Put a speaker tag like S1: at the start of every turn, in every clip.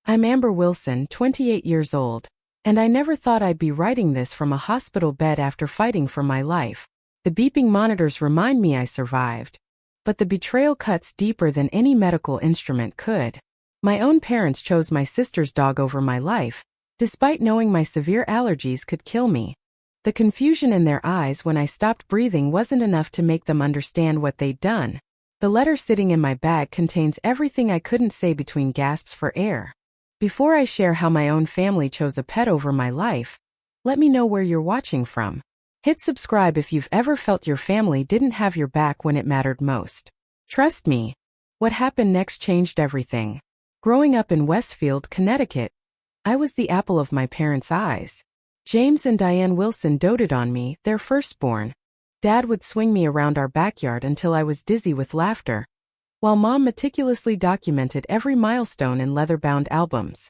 S1: I'm Amber Wilson, 28 years old, and I never thought I'd be writing this from a hospital bed after fighting for my life. The beeping monitors remind me I survived. But the betrayal cuts deeper than any medical instrument could. My own parents chose my sister's dog over my life, despite knowing my severe allergies could kill me. The confusion in their eyes when I stopped breathing wasn't enough to make them understand what they'd done. The letter sitting in my bag contains everything I couldn't say between gasps for air. Before I share how my own family chose a pet over my life, let me know where you're watching from. Hit subscribe if you've ever felt your family didn't have your back when it mattered most. Trust me, what happened next changed everything. Growing up in Westfield, Connecticut, I was the apple of my parents' eyes. James and Diane Wilson doted on me, their firstborn. Dad would swing me around our backyard until I was dizzy with laughter, while Mom meticulously documented every milestone in leather-bound albums.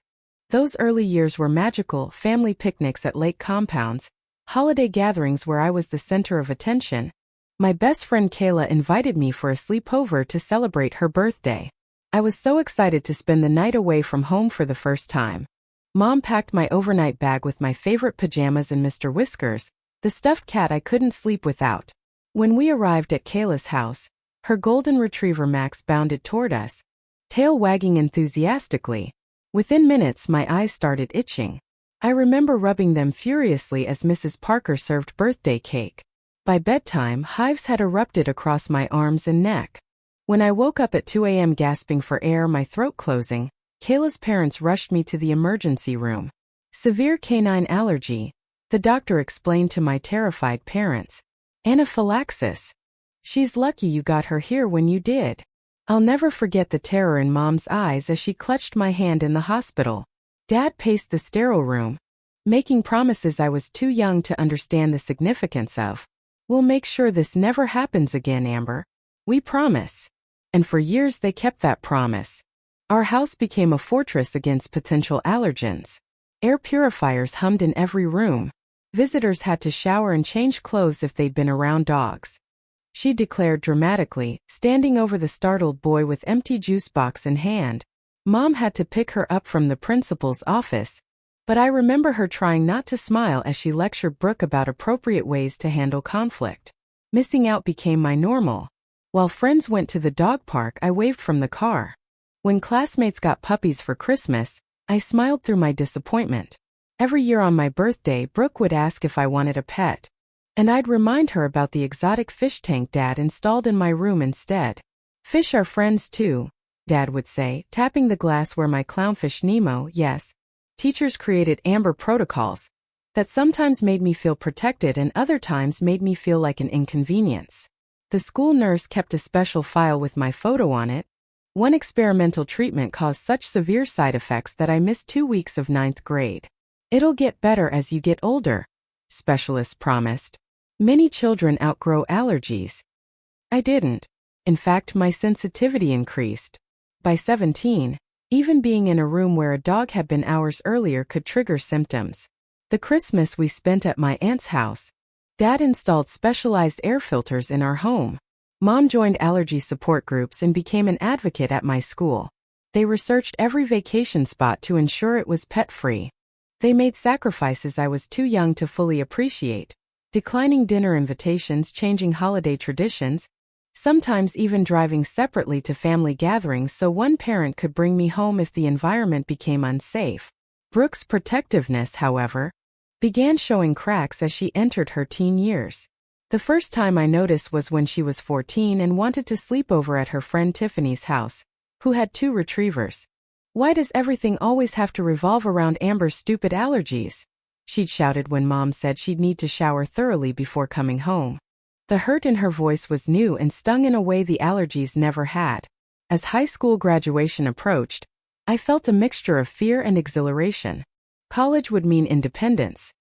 S1: Those early years were magical: family picnics at lake compounds, holiday gatherings where I was the center of attention. My best friend Kayla invited me for a sleepover to celebrate her birthday. I was so excited to spend the night away from home for the first time. Mom packed my overnight bag with my favorite pajamas and Mr. Whiskers, the stuffed cat I couldn't sleep without. When we arrived at Kayla's house, her golden retriever Max bounded toward us, tail wagging enthusiastically. Within minutes, my eyes started itching. I remember rubbing them furiously as Mrs. Parker served birthday cake. By bedtime, hives had erupted across my arms and neck. When I woke up at 2 a.m. gasping for air, my throat closing, Kayla's parents rushed me to the emergency room. Severe canine allergy, the doctor explained to my terrified parents. Anaphylaxis. She's lucky you got her here when you did. I'll never forget the terror in Mom's eyes as she clutched my hand in the hospital. Dad paced the sterile room, making promises I was too young to understand the significance of. We'll make sure this never happens again, Amber. We promise. And for years they kept that promise. Our house became a fortress against potential allergens. Air purifiers hummed in every room. Visitors had to shower and change clothes if they'd been around dogs. She declared dramatically, standing over the startled boy with empty juice box in hand. Mom had to pick her up from the principal's office, but I remember her trying not to smile as she lectured Brooke about appropriate ways to handle conflict. Missing out became my normal. While friends went to the dog park, I waved from the car. When classmates got puppies for Christmas, I smiled through my disappointment. Every year on my birthday, Brooke would ask if I wanted a pet, and I'd remind her about the exotic fish tank Dad installed in my room instead. Fish are friends too, Dad would say, tapping the glass where my clownfish Nemo. Yes, teachers created Amber protocols that sometimes made me feel protected and other times made me feel like an inconvenience. The school nurse kept a special file with my photo on it. One experimental treatment caused such severe side effects that I missed 2 weeks of 9th grade. It'll get better as you get older, specialists promised. Many children outgrow allergies. I didn't. In fact, my sensitivity increased. By 17, even being in a room where a dog had been hours earlier could trigger symptoms. The Christmas we spent at my aunt's house, Dad installed specialized air filters in our home. Mom joined allergy support groups and became an advocate at my school. They researched every vacation spot to ensure it was pet-free. They made sacrifices I was too young to fully appreciate, declining dinner invitations, changing holiday traditions, sometimes even driving separately to family gatherings so one parent could bring me home if the environment became unsafe. Brooke's protectiveness, however, began showing cracks as she entered her teen years. The first time I noticed was when she was 14 and wanted to sleep over at her friend Tiffany's house, who had 2 retrievers. "Why does everything always have to revolve around Amber's stupid allergies?" she'd shouted when Mom said she'd need to shower thoroughly before coming home. The hurt in her voice was new and stung in a way the allergies never had. As high school graduation approached, I felt a mixture of fear and exhilaration. College would mean independence,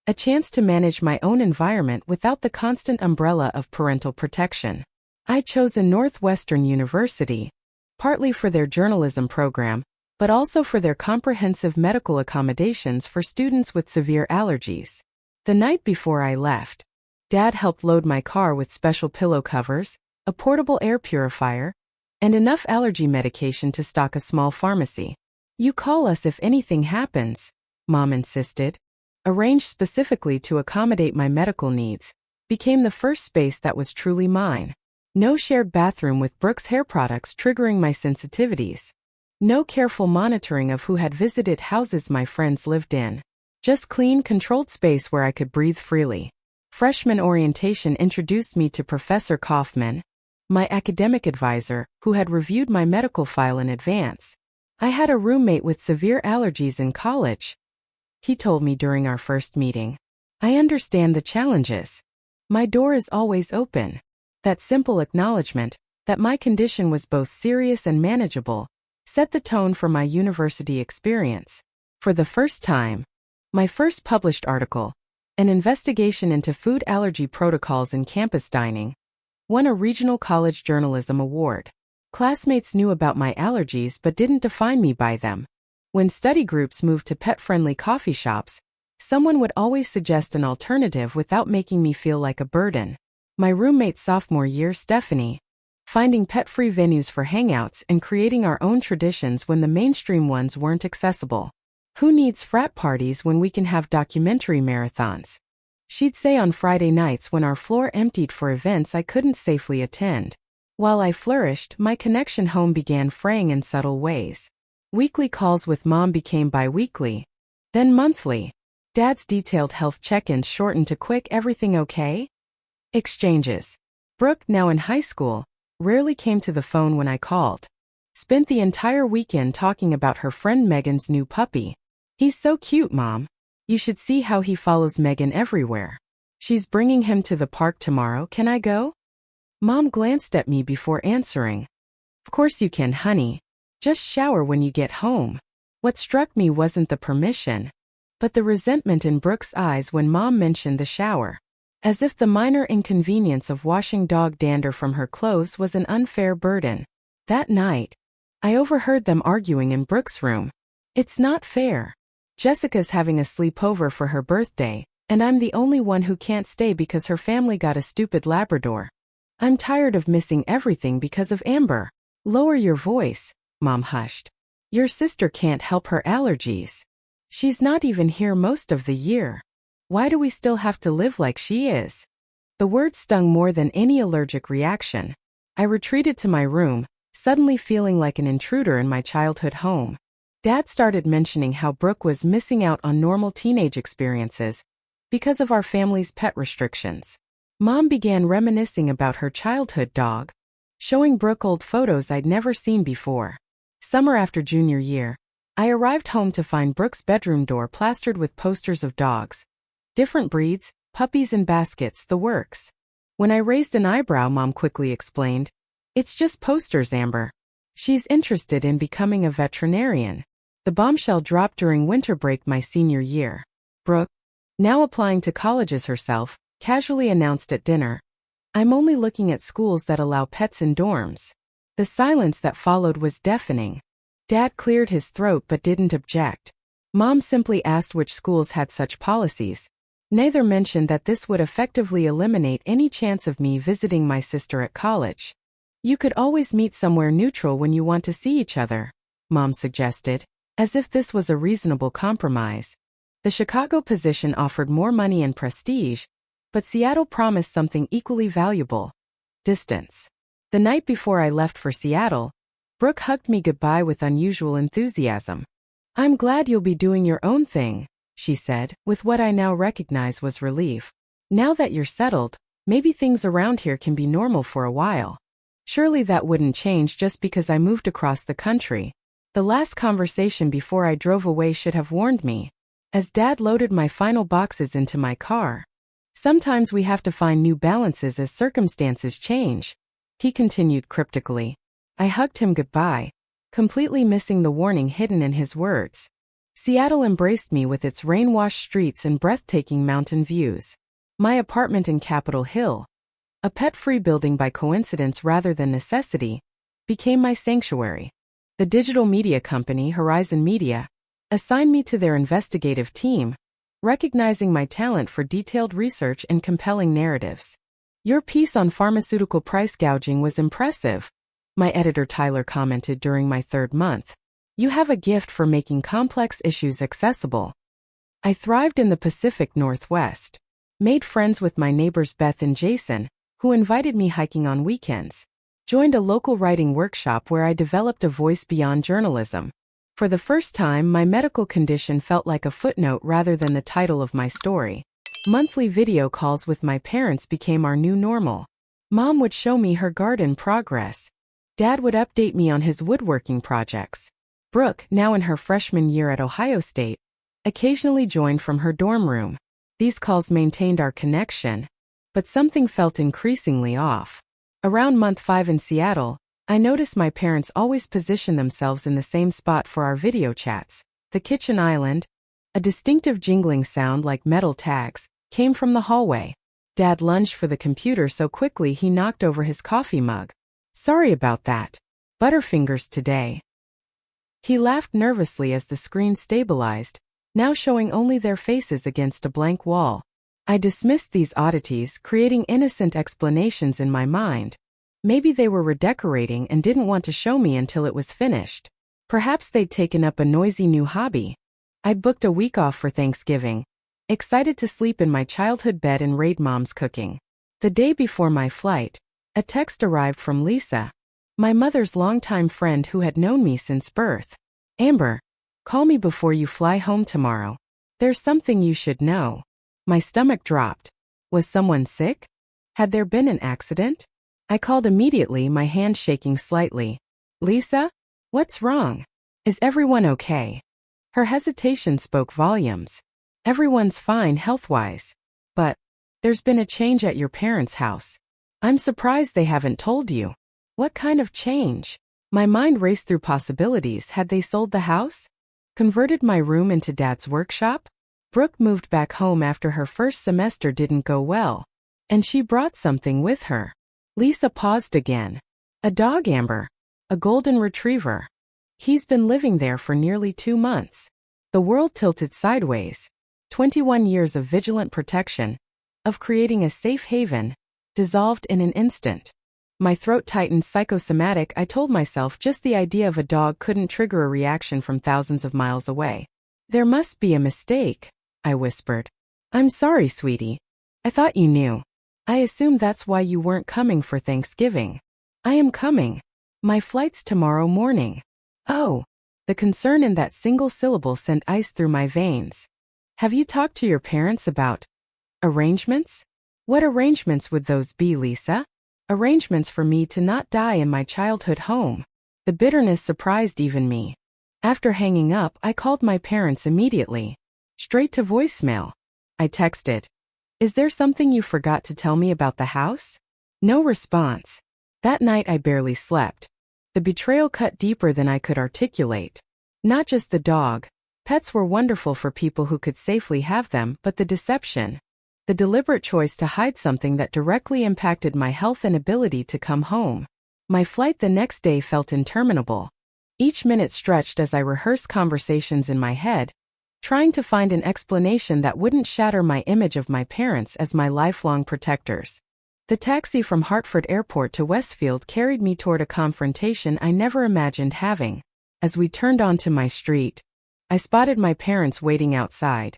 S1: a chance to manage my own environment without the constant umbrella of parental protection. I chose a Northwestern University, partly for their journalism program, but also for their comprehensive medical accommodations for students with severe allergies. The night before I left, Dad helped load my car with special pillow covers, a portable air purifier, and enough allergy medication to stock a small pharmacy. You call us if anything happens, Mom insisted. Arranged specifically to accommodate my medical needs, became the first space that was truly mine. No shared bathroom with Brooks hair products triggering my sensitivities. No careful monitoring of who had visited houses my friends lived in. Just clean, controlled space where I could breathe freely. Freshman orientation introduced me to Professor Kaufman, my academic advisor, who had reviewed my medical file in advance. I had a roommate with severe allergies in college, he told me during our first meeting. I understand the challenges. My door is always open. That simple acknowledgement, that my condition was both serious and manageable, set the tone for my university experience. For the first time, my first published article, an investigation into food allergy protocols in campus dining, won a regional college journalism award. Classmates knew about my allergies but didn't define me by them. When study groups moved to pet-friendly coffee shops, someone would always suggest an alternative without making me feel like a burden. My roommate sophomore year, Stephanie, finding pet-free venues for hangouts and creating our own traditions when the mainstream ones weren't accessible. Who needs frat parties when we can have documentary marathons? She'd say on Friday nights when our floor emptied for events I couldn't safely attend. While I flourished, my connection home began fraying in subtle ways. Weekly calls with Mom became bi-weekly, then monthly. Dad's detailed health check-ins shortened to quick "everything okay?" exchanges. Brooke, now in high school, rarely came to the phone when I called. Spent the entire weekend talking about her friend Megan's new puppy. "He's so cute, Mom. You should see how he follows Megan everywhere. She's bringing him to the park tomorrow. Can I go?" Mom glanced at me before answering. "Of course you can, honey. Just shower when you get home." What struck me wasn't the permission, but the resentment in Brooke's eyes when Mom mentioned the shower. As if the minor inconvenience of washing dog dander from her clothes was an unfair burden. That night, I overheard them arguing in Brooke's room. "It's not fair. Jessica's having a sleepover for her birthday, and I'm the only one who can't stay because her family got a stupid Labrador. I'm tired of missing everything because of Amber." "Lower your voice," Mom hushed. "Your sister can't help her allergies. She's not even here most of the year. Why do we still have to live like she is?" The word stung more than any allergic reaction. I retreated to my room, suddenly feeling like an intruder in my childhood home. Dad started mentioning how Brooke was missing out on normal teenage experiences because of our family's pet restrictions. Mom began reminiscing about her childhood dog, showing Brooke old photos I'd never seen before. Summer after junior year, I arrived home to find Brooke's bedroom door plastered with posters of dogs. Different breeds, puppies in baskets, the works. When I raised an eyebrow, Mom quickly explained, "It's just posters, Amber. She's interested in becoming a veterinarian." The bombshell dropped during winter break my senior year. Brooke, now applying to colleges herself, casually announced at dinner, "I'm only looking at schools that allow pets in dorms." The silence that followed was deafening. Dad cleared his throat but didn't object. Mom simply asked which schools had such policies. Neither mentioned that this would effectively eliminate any chance of me visiting my sister at college. "You could always meet somewhere neutral when you want to see each other," Mom suggested, as if this was a reasonable compromise. The Chicago position offered more money and prestige, but Seattle promised something equally valuable: distance. The night before I left for Seattle, Brooke hugged me goodbye with unusual enthusiasm. "I'm glad you'll be doing your own thing," she said, with what I now recognize was relief. "Now that you're settled, maybe things around here can be normal for a while." Surely that wouldn't change just because I moved across the country. The last conversation before I drove away should have warned me. As Dad loaded my final boxes into my car, "Sometimes we have to find new balances as circumstances change," he continued cryptically. I hugged him goodbye, completely missing the warning hidden in his words. Seattle embraced me with its rain-washed streets and breathtaking mountain views. My apartment in Capitol Hill, a pet-free building by coincidence rather than necessity, became my sanctuary. The digital media company, Horizon Media, assigned me to their investigative team, recognizing my talent for detailed research and compelling narratives. "Your piece on pharmaceutical price gouging was impressive," my editor Tyler commented during my third month. You have a gift for making complex issues accessible. I thrived in the Pacific Northwest. Made friends with my neighbors Beth and Jason, who invited me hiking on weekends. Joined a local writing workshop where I developed a voice beyond journalism. For the first time, my medical condition felt like a footnote rather than the title of my story. Monthly video calls with my parents became our new normal. Mom would show me her garden progress. Dad would update me on his woodworking projects. Brooke, now in her freshman year at Ohio State, occasionally joined from her dorm room. These calls maintained our connection, but something felt increasingly off. Around month 5 in Seattle, I noticed my parents always position themselves in the same spot for our video chats, the kitchen island. A distinctive jingling sound like metal tags came from the hallway. Dad lunged for the computer so quickly he knocked over his coffee mug. Sorry about that. Butterfingers today. He laughed nervously as the screen stabilized, now showing only their faces against a blank wall. I dismissed these oddities, creating innocent explanations in my mind. Maybe they were redecorating and didn't want to show me until it was finished. Perhaps they'd taken up a noisy new hobby. I'd booked a week off for Thanksgiving, excited to sleep in my childhood bed and raid Mom's cooking. The day before my flight, a text arrived from Lisa, my mother's longtime friend who had known me since birth. Amber, call me before you fly home tomorrow. There's something you should know. My stomach dropped. Was someone sick? Had there been an accident? I called immediately, my hand shaking slightly. Lisa? What's wrong? Is everyone okay? Her hesitation spoke volumes. Everyone's fine health-wise. But there's been a change at your parents' house. I'm surprised they haven't told you. What kind of change? My mind raced through possibilities. Had they sold the house? Converted my room into Dad's workshop? Brooke moved back home after her first semester didn't go well, and she brought something with her. Lisa paused again. A dog, Amber. A golden retriever. He's been living there for nearly 2 months. The world tilted sideways. 21 years of vigilant protection, of creating a safe haven, dissolved in an instant. My throat tightened. Psychosomatic, I told myself. Just the idea of a dog couldn't trigger a reaction from thousands of miles away. There must be a mistake, I whispered. I'm sorry, sweetie. I thought you knew. I assumed that's why you weren't coming for Thanksgiving. I am coming. My flight's tomorrow morning. Oh. The concern in that single syllable sent ice through my veins. Have you talked to your parents about arrangements? What arrangements would those be, Lisa? Arrangements for me to not die in my childhood home. The bitterness surprised even me. After hanging up, I called my parents immediately. Straight to voicemail. I texted. Is there something you forgot to tell me about the house? No response. That night I barely slept. The betrayal cut deeper than I could articulate. Not just the dog. Pets were wonderful for people who could safely have them, but the deception. The deliberate choice to hide something that directly impacted my health and ability to come home. My flight the next day felt interminable. Each minute stretched as I rehearsed conversations in my head, trying to find an explanation that wouldn't shatter my image of my parents as my lifelong protectors. The taxi from Hartford Airport to Westfield carried me toward a confrontation I never imagined having. As we turned onto my street, I spotted my parents waiting outside.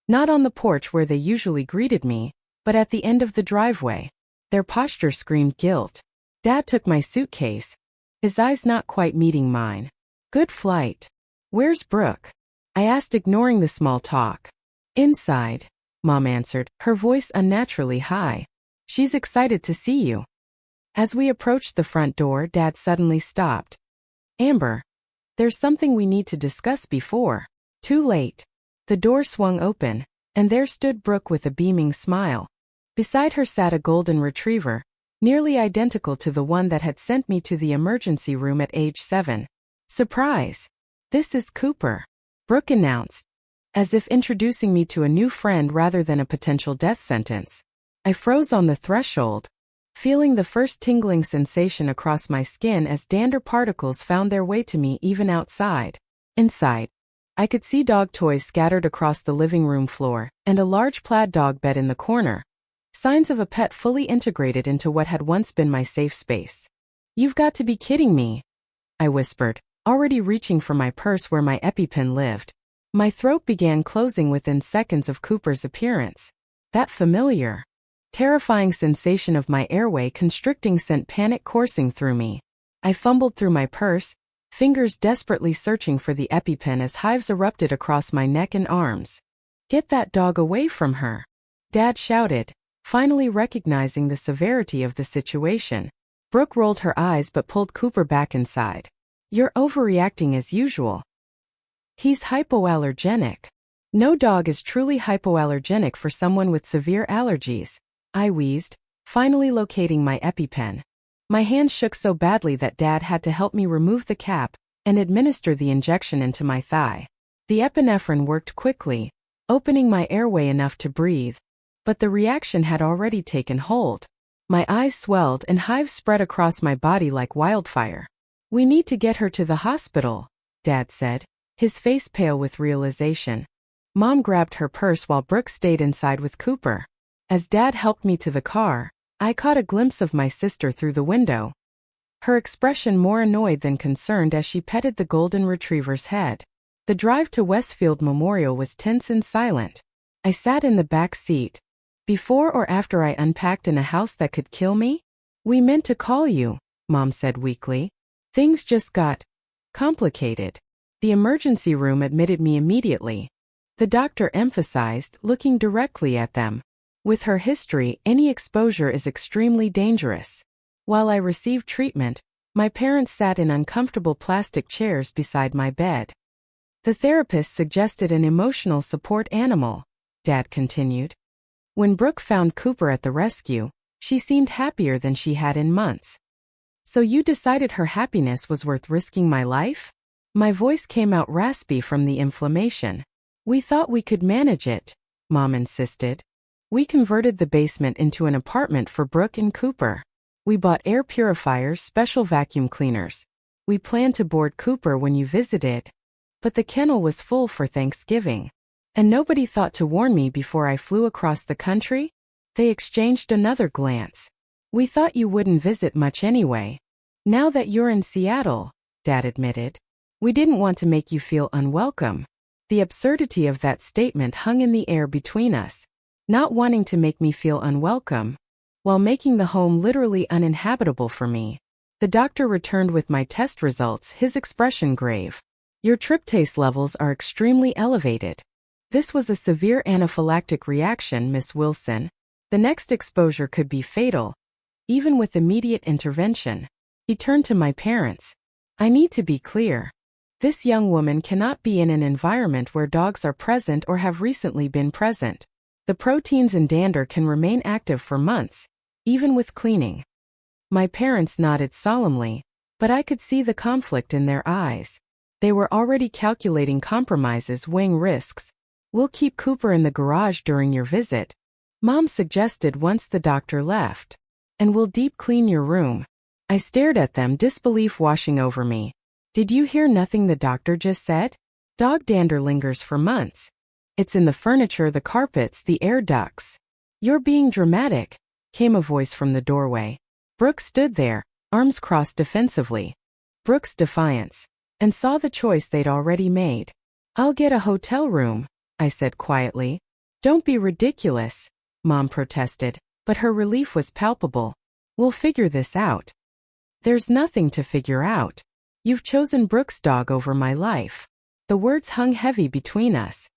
S1: Not on the porch where they usually greeted me, but at the end of the driveway. Their posture screamed guilt. Dad took my suitcase, his eyes not quite meeting mine. Good flight. Where's Brooke? I asked, ignoring the small talk. Inside, Mom answered, her voice unnaturally high. She's excited to see you. As we approached the front door, Dad suddenly stopped. Amber, there's something we need to discuss before. Too late. The door swung open, and there stood Brooke with a beaming smile. Beside her sat a golden retriever, nearly identical to the one that had sent me to the emergency room at age 7. Surprise! This is Cooper, Brooke announced, as if introducing me to a new friend rather than a potential death sentence. I froze on the threshold, feeling the first tingling sensation across my skin as dander particles found their way to me even outside. Inside, I could see dog toys scattered across the living room floor, and a large plaid dog bed in the corner. Signs of a pet fully integrated into what had once been my safe space. You've got to be kidding me, I whispered, already reaching for my purse where my EpiPen lived. My throat began closing within seconds of Cooper's appearance. That familiar, terrifying sensation of my airway constricting sent panic coursing through me. I fumbled through my purse, fingers desperately searching for the EpiPen as hives erupted across my neck and arms. "Get that dog away from her," Dad shouted, finally recognizing the severity of the situation. Brooke rolled her eyes but pulled Cooper back inside. "You're overreacting as usual. He's hypoallergenic." "No dog is truly hypoallergenic for someone with severe allergies," I wheezed, finally locating my EpiPen. My hand shook so badly that Dad had to help me remove the cap and administer the injection into my thigh. The epinephrine worked quickly, opening my airway enough to breathe, but the reaction had already taken hold. My eyes swelled and hives spread across my body like wildfire. "We need to get her to the hospital," Dad said, his face pale with realization. Mom grabbed her purse while Brooke stayed inside with Cooper. As Dad helped me to the car, I caught a glimpse of my sister through the window. Her expression more annoyed than concerned as she petted the golden retriever's head. The drive to Westfield Memorial was tense and silent. I sat in the back seat. "Before or after I unpacked in a house that could kill me?" "We meant to call you," Mom said weakly. "Things just got complicated." The emergency room admitted me immediately. The doctor emphasized, looking directly at them. "With her history, any exposure is extremely dangerous." While I received treatment, my parents sat in uncomfortable plastic chairs beside my bed. "The therapist suggested an emotional support animal," Dad continued. "When Brooke found Cooper at the rescue, she seemed happier than she had in months." "So you decided her happiness was worth risking my life?" My voice came out raspy from the inflammation. "We thought we could manage it," Mom insisted. "We converted the basement into an apartment for Brooke and Cooper. We bought air purifiers, special vacuum cleaners. We planned to board Cooper when you visited. But the kennel was full for Thanksgiving. And nobody thought to warn me before I flew across the country?" They exchanged another glance. "We thought you wouldn't visit much anyway. Now that you're in Seattle," Dad admitted, "we didn't want to make you feel unwelcome." The absurdity of that statement hung in the air between us. Not wanting to make me feel unwelcome, while making the home literally uninhabitable for me. The doctor returned with my test results, his expression grave. "Your tryptase levels are extremely elevated. This was a severe anaphylactic reaction, Miss Wilson. The next exposure could be fatal, even with immediate intervention." He turned to my parents. "I need to be clear. This young woman cannot be in an environment where dogs are present or have recently been present. The proteins in dander can remain active for months, even with cleaning." My parents nodded solemnly, but I could see the conflict in their eyes. They were already calculating compromises, weighing risks. "We'll keep Cooper in the garage during your visit," Mom suggested once the doctor left. "And we'll deep clean your room." I stared at them, disbelief washing over me. "Did you hear nothing the doctor just said? Dog dander lingers for months. It's in the furniture, the carpets, the air ducts." "You're being dramatic," came a voice from the doorway. Brooke stood there, arms crossed defensively. Brooke's defiance, and saw the choice they'd already made. "I'll get a hotel room," I said quietly. "Don't be ridiculous," Mom protested, but her relief was palpable. "We'll figure this out." "There's nothing to figure out. You've chosen Brooke's dog over my life." The words hung heavy between us.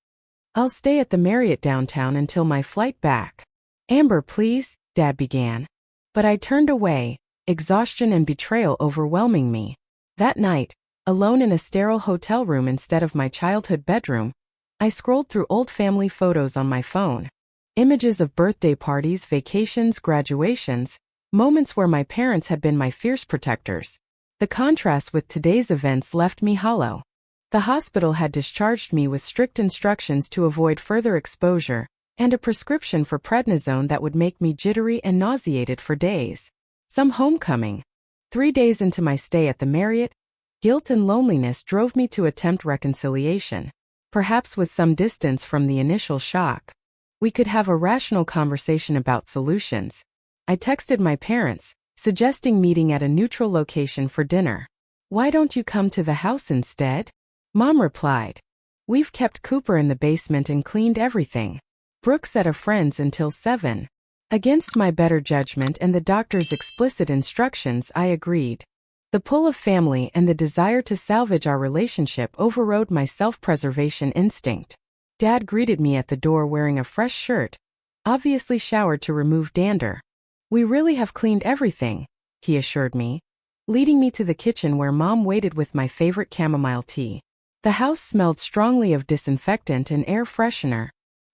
S1: "I'll stay at the Marriott downtown until my flight back." "Amber, please," Dad began. But I turned away, exhaustion and betrayal overwhelming me. That night, alone in a sterile hotel room instead of my childhood bedroom, I scrolled through old family photos on my phone. Images of birthday parties, vacations, graduations, moments where my parents had been my fierce protectors. The contrast with today's events left me hollow. The hospital had discharged me with strict instructions to avoid further exposure, and a prescription for prednisone that would make me jittery and nauseated for days. Some homecoming. 3 days into my stay at the Marriott, guilt and loneliness drove me to attempt reconciliation. Perhaps with some distance from the initial shock, we could have a rational conversation about solutions. I texted my parents, suggesting meeting at a neutral location for dinner. Why don't you come to the house instead? Mom replied. We've kept Cooper in the basement and cleaned everything. Brooke's at a friend's until 7. Against my better judgment and the doctor's explicit instructions, I agreed. The pull of family and the desire to salvage our relationship overrode my self-preservation instinct. Dad greeted me at the door wearing a fresh shirt, obviously showered to remove dander. We really have cleaned everything, he assured me, leading me to the kitchen where Mom waited with my favorite chamomile tea. The house smelled strongly of disinfectant and air freshener,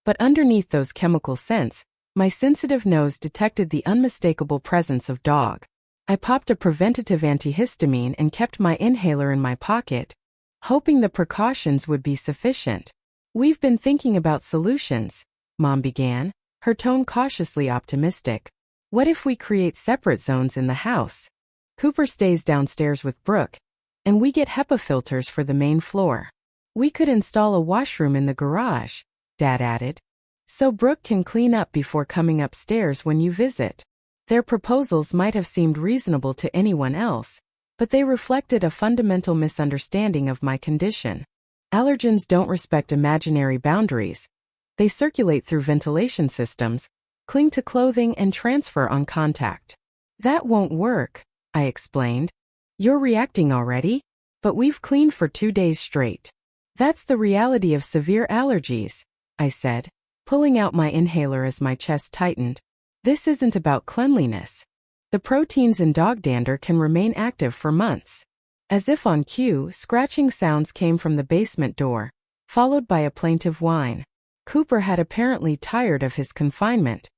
S1: but underneath those chemical scents, my sensitive nose detected the unmistakable presence of dog. I popped a preventative antihistamine and kept my inhaler in my pocket, hoping the precautions would be sufficient. We've been thinking about solutions, Mom began, her tone cautiously optimistic. What if we create separate zones in the house? Cooper stays downstairs with Brooke, and we get HEPA filters for the main floor. We could install a washroom in the garage, Dad added, so Brooke can clean up before coming upstairs when you visit. Their proposals might have seemed reasonable to anyone else, but they reflected a fundamental misunderstanding of my condition. Allergens don't respect imaginary boundaries. They circulate through ventilation systems, cling to clothing, and transfer on contact. That won't work, I explained. You're reacting already? But we've cleaned for 2 days straight. That's the reality of severe allergies, I said, pulling out my inhaler as my chest tightened. This isn't about cleanliness. The proteins in dog dander can remain active for months. As if on cue, scratching sounds came from the basement door, followed by a plaintive whine. Cooper had apparently tired of his confinement.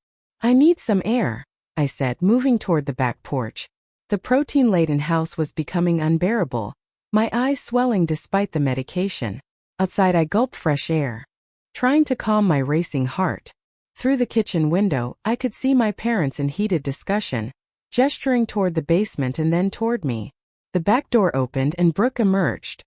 S1: I need some air, I said, moving toward the back porch. The protein-laden house was becoming unbearable, my eyes swelling despite the medication. Outside I gulped fresh air, trying to calm my racing heart. Through the kitchen window, I could see my parents in heated discussion, gesturing toward the basement and then toward me. The back door opened and Brooke emerged.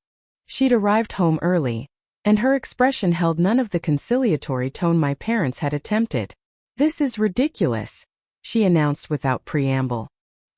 S1: She'd arrived home early, and her expression held none of the conciliatory tone my parents had attempted. This is ridiculous, she announced without preamble.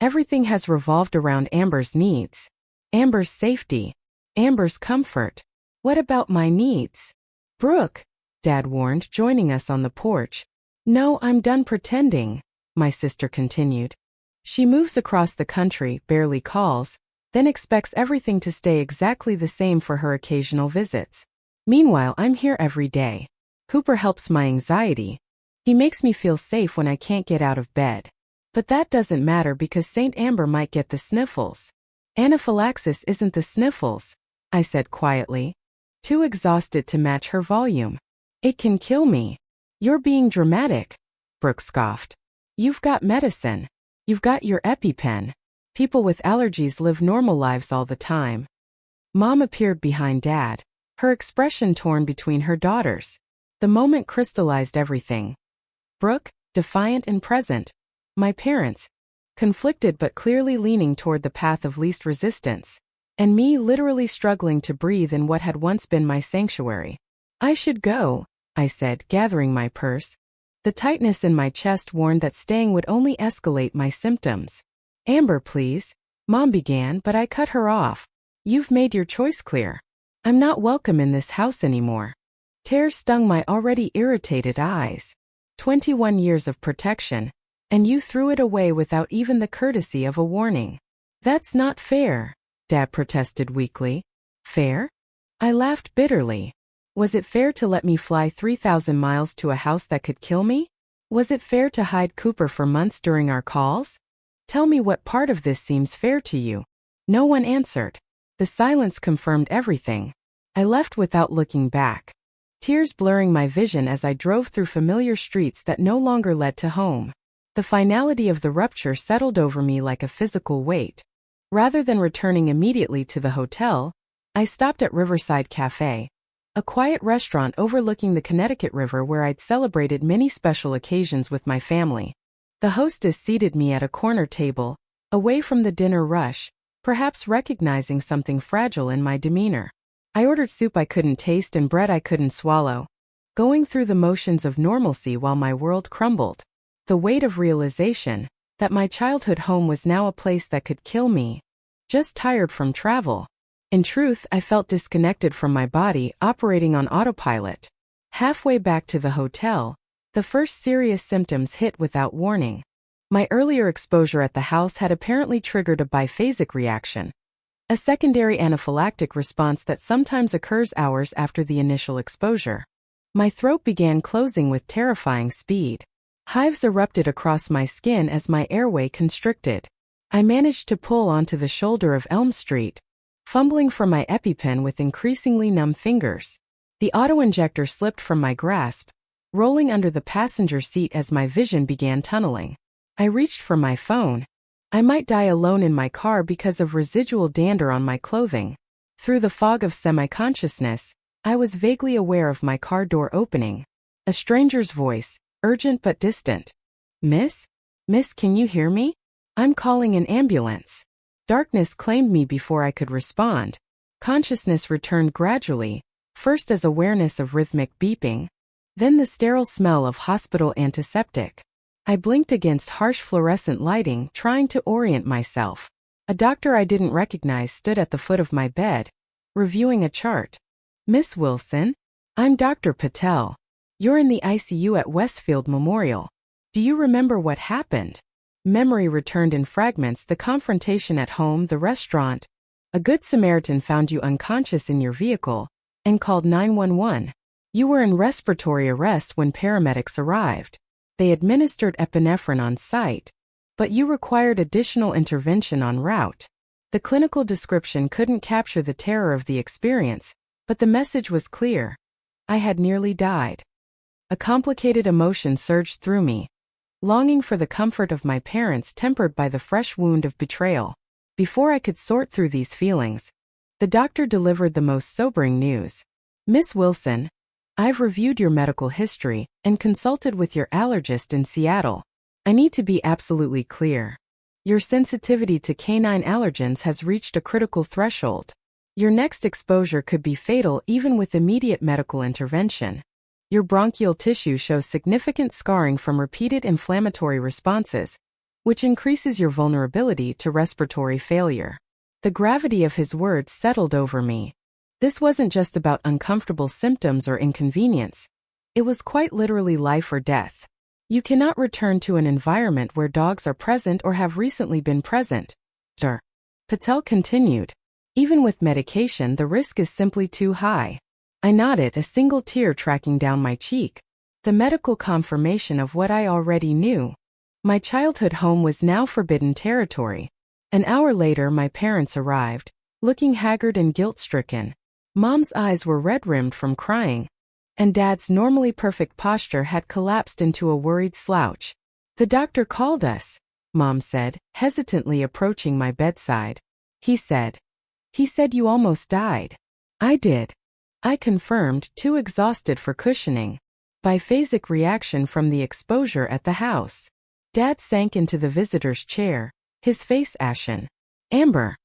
S1: Everything has revolved around Amber's needs. Amber's safety. Amber's comfort. What about my needs? Brooke, Dad warned, joining us on the porch. No, I'm done pretending, my sister continued. She moves across the country, barely calls, then expects everything to stay exactly the same for her occasional visits. Meanwhile, I'm here every day. Cooper helps my anxiety. He makes me feel safe when I can't get out of bed. But that doesn't matter because Saint Amber might get the sniffles. Anaphylaxis isn't the sniffles, I said quietly, too exhausted to match her volume. It can kill me. You're being dramatic, Brooke scoffed. You've got medicine. You've got your EpiPen. People with allergies live normal lives all the time. Mom appeared behind Dad, her expression torn between her daughters. The moment crystallized everything. Brooke, defiant and present. My parents, conflicted but clearly leaning toward the path of least resistance. And me literally struggling to breathe in what had once been my sanctuary. I should go, I said, gathering my purse. The tightness in my chest warned that staying would only escalate my symptoms. Amber, please, Mom began, but I cut her off. You've made your choice clear. I'm not welcome in this house anymore. Tears stung my already irritated eyes. 21 years of protection, and you threw it away without even the courtesy of a warning. That's not fair, Dad protested weakly. Fair? I laughed bitterly. Was it fair to let me fly 3,000 miles to a house that could kill me? Was it fair to hide Cooper for months during our calls? Tell me what part of this seems fair to you. No one answered. The silence confirmed everything. I left without looking back, tears blurring my vision as I drove through familiar streets that no longer led to home. The finality of the rupture settled over me like a physical weight. Rather than returning immediately to the hotel, I stopped at Riverside Cafe, a quiet restaurant overlooking the Connecticut River where I'd celebrated many special occasions with my family. The hostess seated me at a corner table, away from the dinner rush, perhaps recognizing something fragile in my demeanor. I ordered soup I couldn't taste and bread I couldn't swallow, going through the motions of normalcy while my world crumbled. The weight of realization that my childhood home was now a place that could kill me just tired from travel. In truth, I felt disconnected from my body, operating on autopilot. Halfway back to the hotel, the first serious symptoms hit without warning. My earlier exposure at the house had apparently triggered a biphasic reaction, a secondary anaphylactic response that sometimes occurs hours after the initial exposure. My throat began closing with terrifying speed. Hives erupted across my skin as my airway constricted. I managed to pull onto the shoulder of Elm Street, fumbling for my EpiPen with increasingly numb fingers. The autoinjector slipped from my grasp, rolling under the passenger seat as my vision began tunneling. I reached for my phone. I might die alone in my car because of residual dander on my clothing. Through the fog of semi-consciousness, I was vaguely aware of my car door opening. A stranger's voice, urgent but distant. Miss? Miss, can you hear me? I'm calling an ambulance. Darkness claimed me before I could respond. Consciousness returned gradually, first as awareness of rhythmic beeping, then the sterile smell of hospital antiseptic. I blinked against harsh fluorescent lighting, trying to orient myself. A doctor I didn't recognize stood at the foot of my bed, reviewing a chart. Miss Wilson? I'm Dr. Patel. You're in the ICU at Westfield Memorial. Do you remember what happened? Memory returned in fragments: the confrontation at home, the restaurant. A good Samaritan found you unconscious in your vehicle and called 911. You were in respiratory arrest when paramedics arrived. They administered epinephrine on site, but you required additional intervention en route. The clinical description couldn't capture the terror of the experience, but the message was clear. I had nearly died. A complicated emotion surged through me, longing for the comfort of my parents tempered by the fresh wound of betrayal. Before I could sort through these feelings, the doctor delivered the most sobering news. Miss Wilson, I've reviewed your medical history and consulted with your allergist in Seattle. I need to be absolutely clear. Your sensitivity to canine allergens has reached a critical threshold. Your next exposure could be fatal even with immediate medical intervention. Your bronchial tissue shows significant scarring from repeated inflammatory responses, which increases your vulnerability to respiratory failure. The gravity of his words settled over me. This wasn't just about uncomfortable symptoms or inconvenience. It was quite literally life or death. You cannot return to an environment where dogs are present or have recently been present. Dr. Patel continued. Even with medication, the risk is simply too high. I nodded, a single tear tracking down my cheek. The medical confirmation of what I already knew. My childhood home was now forbidden territory. An hour later, my parents arrived, looking haggard and guilt-stricken. Mom's eyes were red-rimmed from crying, and Dad's normally perfect posture had collapsed into a worried slouch. The doctor called us, Mom said, hesitantly approaching my bedside. He said you almost died. I did. I confirmed, too exhausted for cushioning. Biphasic reaction from the exposure at the house. Dad sank into the visitor's chair, his face ashen. Amber.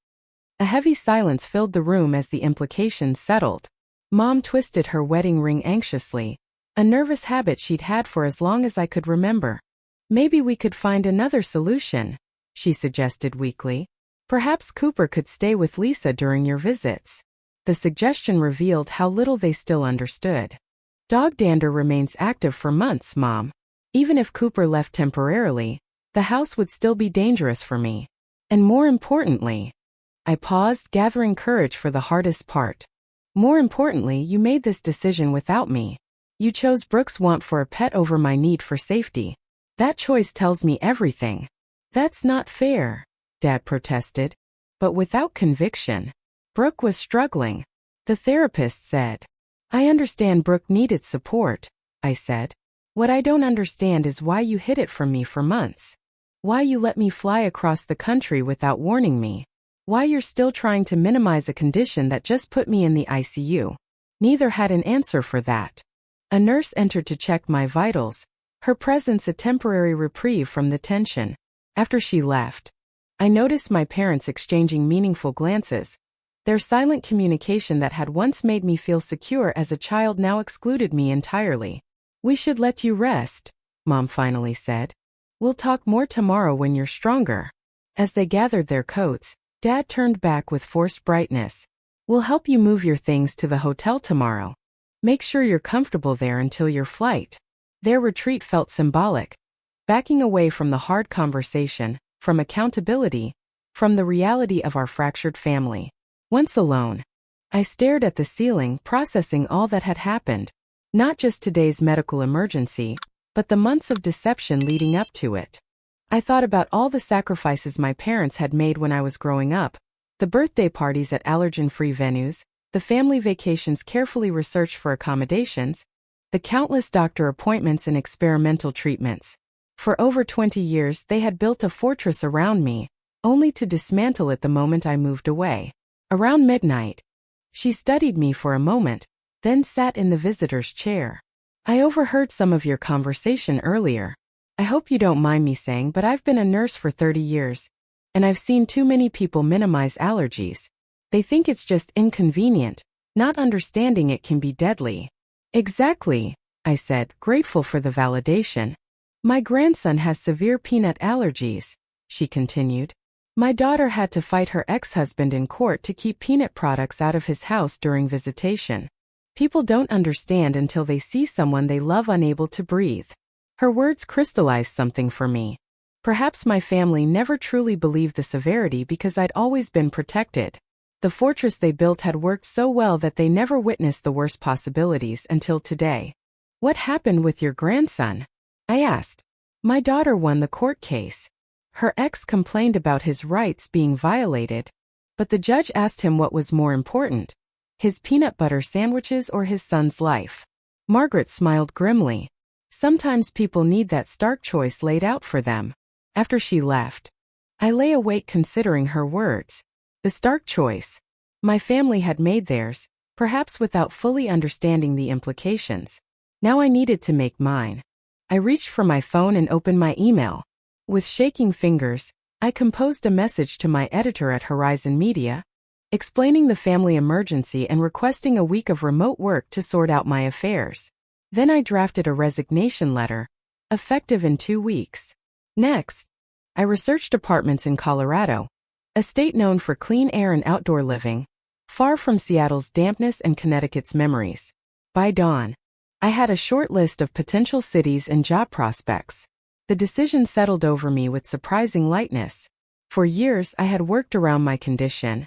S1: A heavy silence filled the room as the implications settled. Mom twisted her wedding ring anxiously, a nervous habit she'd had for as long as I could remember. Maybe we could find another solution, she suggested weakly. Perhaps Cooper could stay with Lisa during your visits. The suggestion revealed how little they still understood. Dog dander remains active for months, Mom. Even if Cooper left temporarily, the house would still be dangerous for me. And more importantly, I paused, gathering courage for the hardest part. More importantly, you made this decision without me. You chose Brooke's want for a pet over my need for safety. That choice tells me everything. That's not fair, Dad protested, but without conviction. Brooke was struggling. The therapist said. I understand Brooke needed support, I said. What I don't understand is why you hid it from me for months. Why you let me fly across the country without warning me. Why you're still trying to minimize a condition that just put me in the ICU. Neither had an answer for that. A nurse entered to check my vitals, her presence a temporary reprieve from the tension. After she left, I noticed my parents exchanging meaningful glances. Their silent communication that had once made me feel secure as a child now excluded me entirely. We should let you rest, Mom finally said. We'll talk more tomorrow when you're stronger. As they gathered their coats, Dad turned back with forced brightness. We'll help you move your things to the hotel tomorrow. Make sure you're comfortable there until your flight. Their retreat felt symbolic, backing away from the hard conversation, from accountability, from the reality of our fractured family. Once alone, I stared at the ceiling, processing all that had happened. Not just today's medical emergency, but the months of deception leading up to it. I thought about all the sacrifices my parents had made when I was growing up, the birthday parties at allergen-free venues, the family vacations carefully researched for accommodations, the countless doctor appointments and experimental treatments. For over 20 years they had built a fortress around me, only to dismantle it the moment I moved away. Around midnight, she studied me for a moment, then sat in the visitor's chair. I overheard some of your conversation earlier. I hope you don't mind me saying, but I've been a nurse for 30 years, and I've seen too many people minimize allergies. They think it's just inconvenient, not understanding it can be deadly. Exactly, I said, grateful for the validation. My grandson has severe peanut allergies, she continued. My daughter had to fight her ex-husband in court to keep peanut products out of his house during visitation. People don't understand until they see someone they love unable to breathe. Her words crystallized something for me. Perhaps my family never truly believed the severity because I'd always been protected. The fortress they built had worked so well that they never witnessed the worst possibilities until today. What happened with your grandson? I asked. My daughter won the court case. Her ex complained about his rights being violated, but the judge asked him what was more important, his peanut butter sandwiches or his son's life. Margaret smiled grimly. Sometimes people need that stark choice laid out for them. After she left, I lay awake considering her words. The stark choice. My family had made theirs, perhaps without fully understanding the implications. Now I needed to make mine. I reached for my phone and opened my email. With shaking fingers, I composed a message to my editor at Horizon Media, explaining the family emergency and requesting a week of remote work to sort out my affairs. Then I drafted a resignation letter, effective in 2 weeks. Next, I researched apartments in Colorado, a state known for clean air and outdoor living, far from Seattle's dampness and Connecticut's memories. By dawn, I had a short list of potential cities and job prospects. The decision settled over me with surprising lightness. For years I had worked around my condition.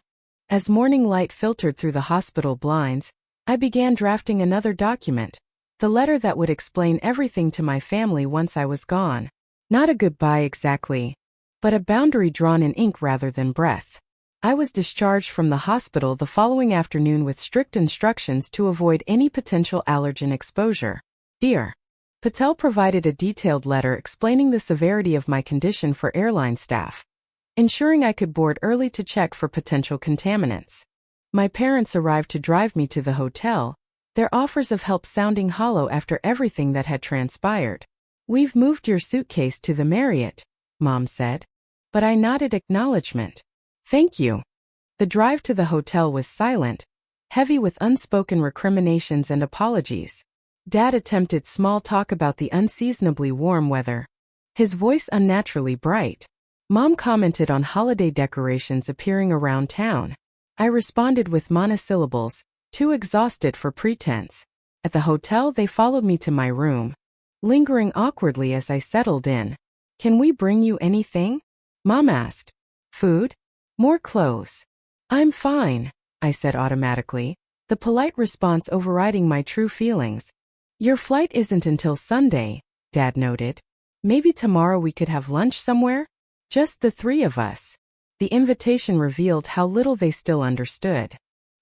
S1: As morning light filtered through the hospital blinds, I began drafting another document, the letter that would explain everything to my family once I was gone. Not a goodbye exactly, but a boundary drawn in ink rather than breath. I was discharged from the hospital the following afternoon with strict instructions to avoid any potential allergen exposure. Dear Patel provided a detailed letter explaining the severity of my condition for airline staff, ensuring I could board early to check for potential contaminants. My parents arrived to drive me to the hotel, their offers of help sounding hollow after everything that had transpired. We've moved your suitcase to the Marriott, Mom said. But I nodded acknowledgement. Thank you. The drive to the hotel was silent, heavy with unspoken recriminations and apologies. Dad attempted small talk about the unseasonably warm weather, his voice unnaturally bright. Mom commented on holiday decorations appearing around town. I responded with monosyllables, too exhausted for pretense. At the hotel they followed me to my room, lingering awkwardly as I settled in. Can we bring you anything? Mom asked. Food? More clothes? I'm fine, I said automatically, the polite response overriding my true feelings. Your flight isn't until Sunday, Dad noted. Maybe tomorrow we could have lunch somewhere? Just the three of us. The invitation revealed how little they still understood.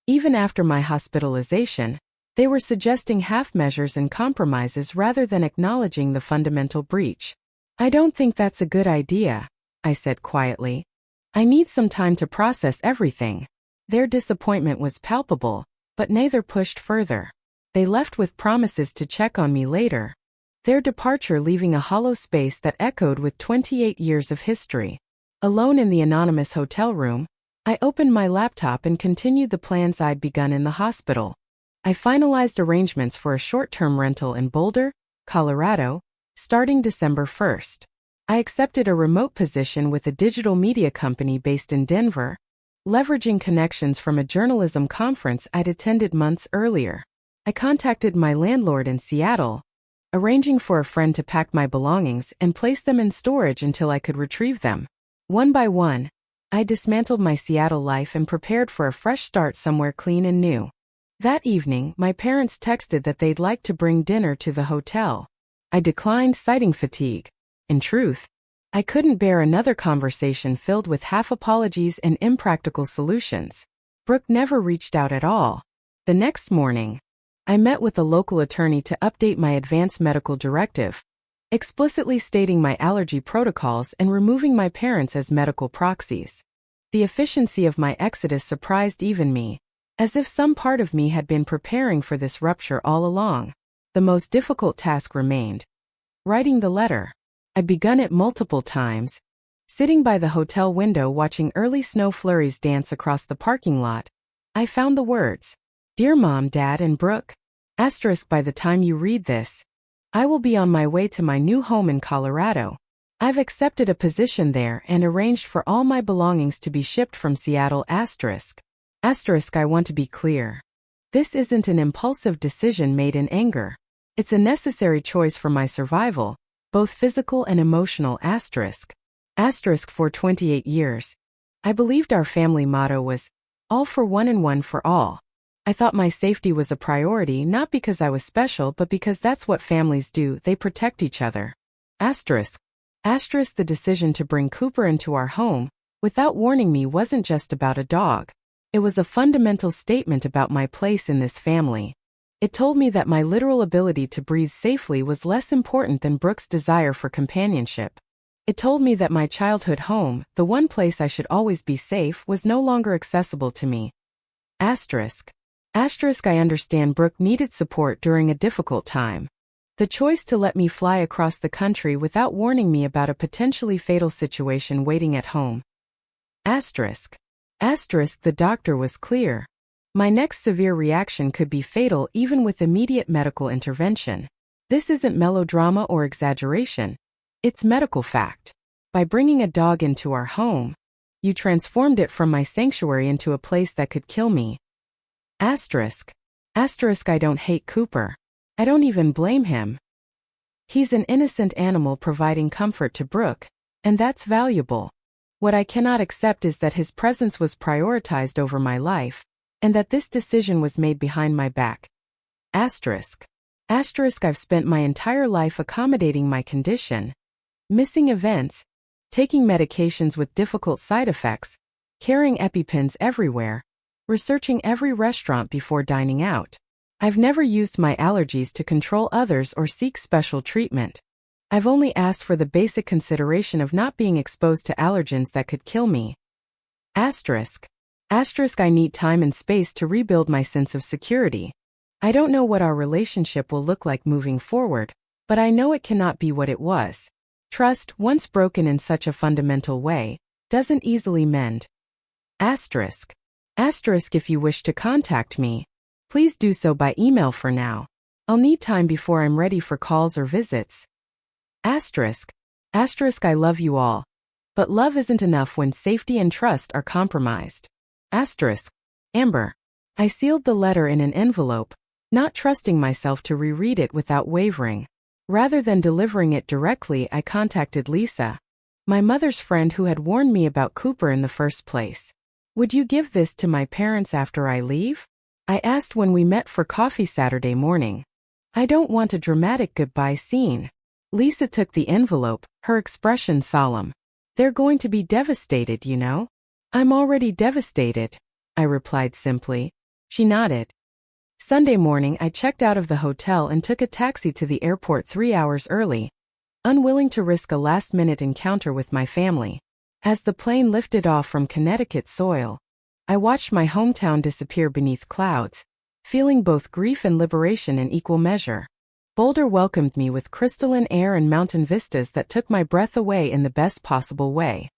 S1: Even after my hospitalization, they were suggesting half measures and compromises rather than acknowledging the fundamental breach. I don't think that's a good idea, I said quietly. I need some time to process everything. Their disappointment was palpable, but neither pushed further. They left with promises to check on me later, their departure leaving a hollow space that echoed with 28 years of history. Alone in the anonymous hotel room, I opened my laptop and continued the plans I'd begun in the hospital. I finalized arrangements for a short-term rental in Boulder, Colorado, starting December 1st. I accepted a remote position with a digital media company based in Denver, Leveraging connections from a journalism conference I'd attended months earlier, I contacted my landlord in Seattle, arranging for a friend to pack my belongings and place them in storage until I could retrieve them. One by one, I dismantled my Seattle life and prepared for a fresh start somewhere clean and new. That evening, my parents texted that they'd like to bring dinner to the hotel. I declined, citing fatigue. In truth, I couldn't bear another conversation filled with half apologies and impractical solutions. Brooke never reached out at all. The next morning, I met with a local attorney to update my advance medical directive, explicitly stating my allergy protocols and removing my parents as medical proxies. The efficiency of my exodus surprised even me, as if some part of me had been preparing for this rupture all along. The most difficult task remained: writing the letter. I'd begun it multiple times, sitting by the hotel window watching early snow flurries dance across the parking lot. I found the words, "Dear Mom, Dad, and Brooke, by the time you read this, I will be on my way to my new home in Colorado. I've accepted a position there and arranged for all my belongings to be shipped from Seattle. I want to be clear. This isn't an impulsive decision made in anger. It's a necessary choice for my survival, both physical and emotional. For 28 years, I believed our family motto was, all for one and one for all. I thought my safety was a priority not because I was special but because that's what families do, they protect each other. The decision to bring Cooper into our home, without warning me, wasn't just about a dog. It was a fundamental statement about my place in this family. It told me that my literal ability to breathe safely was less important than Brooke's desire for companionship. It told me that my childhood home, the one place I should always be safe, was no longer accessible to me. I understand Brooke needed support during a difficult time. The choice to let me fly across the country without warning me about a potentially fatal situation waiting at home. The doctor was clear. My next severe reaction could be fatal even with immediate medical intervention. This isn't melodrama or exaggeration. It's medical fact. By bringing a dog into our home, you transformed it from my sanctuary into a place that could kill me. I don't hate Cooper. I don't even blame him. He's an innocent animal providing comfort to Brooke, and that's valuable. What I cannot accept is that his presence was prioritized over my life, and that this decision was made behind my back. I've spent my entire life accommodating my condition, missing events, taking medications with difficult side effects, carrying EpiPens everywhere, researching every restaurant before dining out. I've never used my allergies to control others or seek special treatment. I've only asked for the basic consideration of not being exposed to allergens that could kill me. I need time and space to rebuild my sense of security. I don't know what our relationship will look like moving forward, but I know it cannot be what it was. Trust, once broken in such a fundamental way, doesn't easily mend. If you wish to contact me, please do so by email for now. I'll need time before I'm ready for calls or visits. I love you all. But love isn't enough when safety and trust are compromised. Amber. I sealed the letter in an envelope, not trusting myself to reread it without wavering. Rather than delivering it directly, I contacted Lisa, my mother's friend who had warned me about Cooper in the first place. Would you give this to my parents after I leave? I asked when we met for coffee Saturday morning. I don't want a dramatic goodbye scene. Lisa took the envelope, her expression solemn. They're going to be devastated, you know. I'm already devastated, I replied simply. She nodded. Sunday morning, I checked out of the hotel and took a taxi to the airport 3 hours early, unwilling to risk a last-minute encounter with my family. As the plane lifted off from Connecticut soil, I watched my hometown disappear beneath clouds, feeling both grief and liberation in equal measure. Boulder welcomed me with crystalline air and mountain vistas that took my breath away in the best possible way.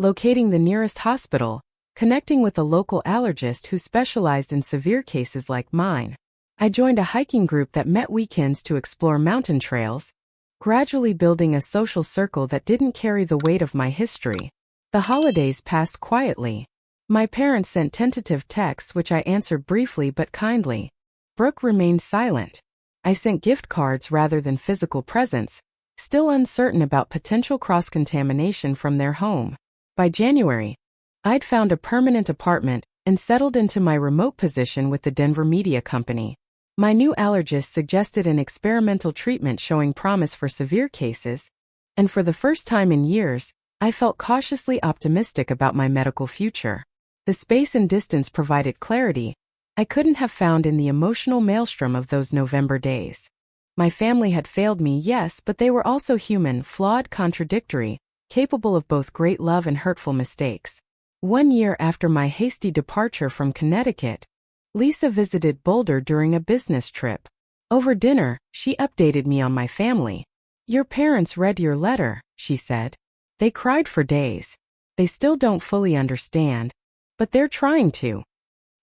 S1: Locating the nearest hospital, connecting with a local allergist who specialized in severe cases like mine. I joined a hiking group that met weekends to explore mountain trails, gradually building a social circle that didn't carry the weight of my history. The holidays passed quietly. My parents sent tentative texts which I answered briefly but kindly. Brooke remained silent. I sent gift cards rather than physical presents, still uncertain about potential cross-contamination from their home. By January, I'd found a permanent apartment and settled into my remote position with the Denver Media Company. My new allergist suggested an experimental treatment showing promise for severe cases, and for the first time in years, I felt cautiously optimistic about my medical future. The space and distance provided clarity I couldn't have found in the emotional maelstrom of those November days. My family had failed me, yes, but they were also human, flawed, contradictory, capable of both great love and hurtful mistakes. 1 year after my hasty departure from Connecticut, Lisa visited Boulder during a business trip. Over dinner, she updated me on my family. "Your parents read your letter," she said. "They cried for days. They still don't fully understand, but they're trying to."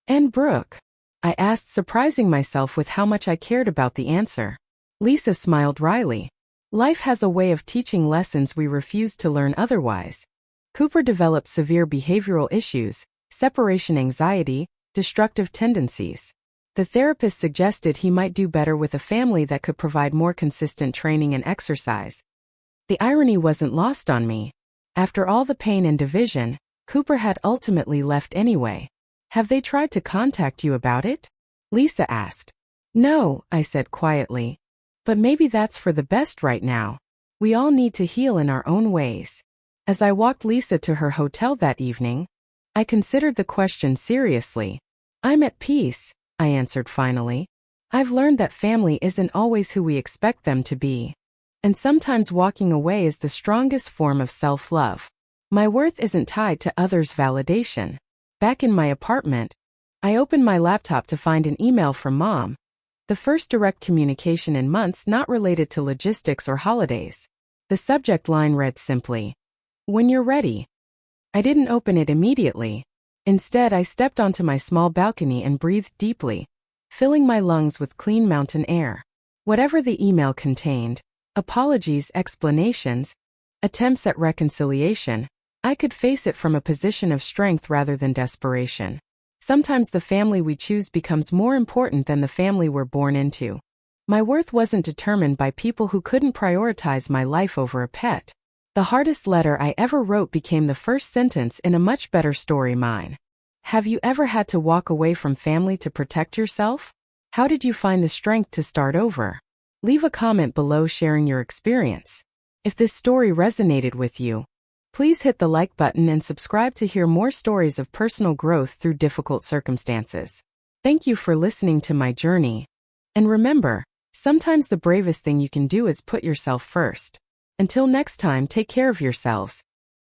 S1: "And Brooke?" I asked, surprising myself with how much I cared about the answer. Lisa smiled wryly. "Life has a way of teaching lessons we refuse to learn otherwise. Cooper developed severe behavioral issues, separation anxiety, destructive tendencies. The therapist suggested he might do better with a family that could provide more consistent training and exercise." The irony wasn't lost on me. After all the pain and division, Cooper had ultimately left anyway. "Have they tried to contact you about it?" Lisa asked. "No," I said quietly. "But maybe that's for the best right now. We all need to heal in our own ways." As I walked Lisa to her hotel that evening, I considered the question seriously. "I'm at peace," I answered finally. "I've learned that family isn't always who we expect them to be. And sometimes walking away is the strongest form of self-love. My worth isn't tied to others' validation." Back in my apartment, I opened my laptop to find an email from Mom. The first direct communication in months not related to logistics or holidays. The subject line read simply, "When you're ready." I didn't open it immediately. Instead, I stepped onto my small balcony and breathed deeply, filling my lungs with clean mountain air. Whatever the email contained, apologies, explanations, attempts at reconciliation, I could face it from a position of strength rather than desperation. Sometimes the family we choose becomes more important than the family we're born into. My worth wasn't determined by people who couldn't prioritize my life over a pet. The hardest letter I ever wrote became the first sentence in a much better story, mine. Have you ever had to walk away from family to protect yourself? How did you find the strength to start over? Leave a comment below sharing your experience. If this story resonated with you, please hit the like button and subscribe to hear more stories of personal growth through difficult circumstances. Thank you for listening to my journey. And remember, sometimes the bravest thing you can do is put yourself first. Until next time, take care of yourselves.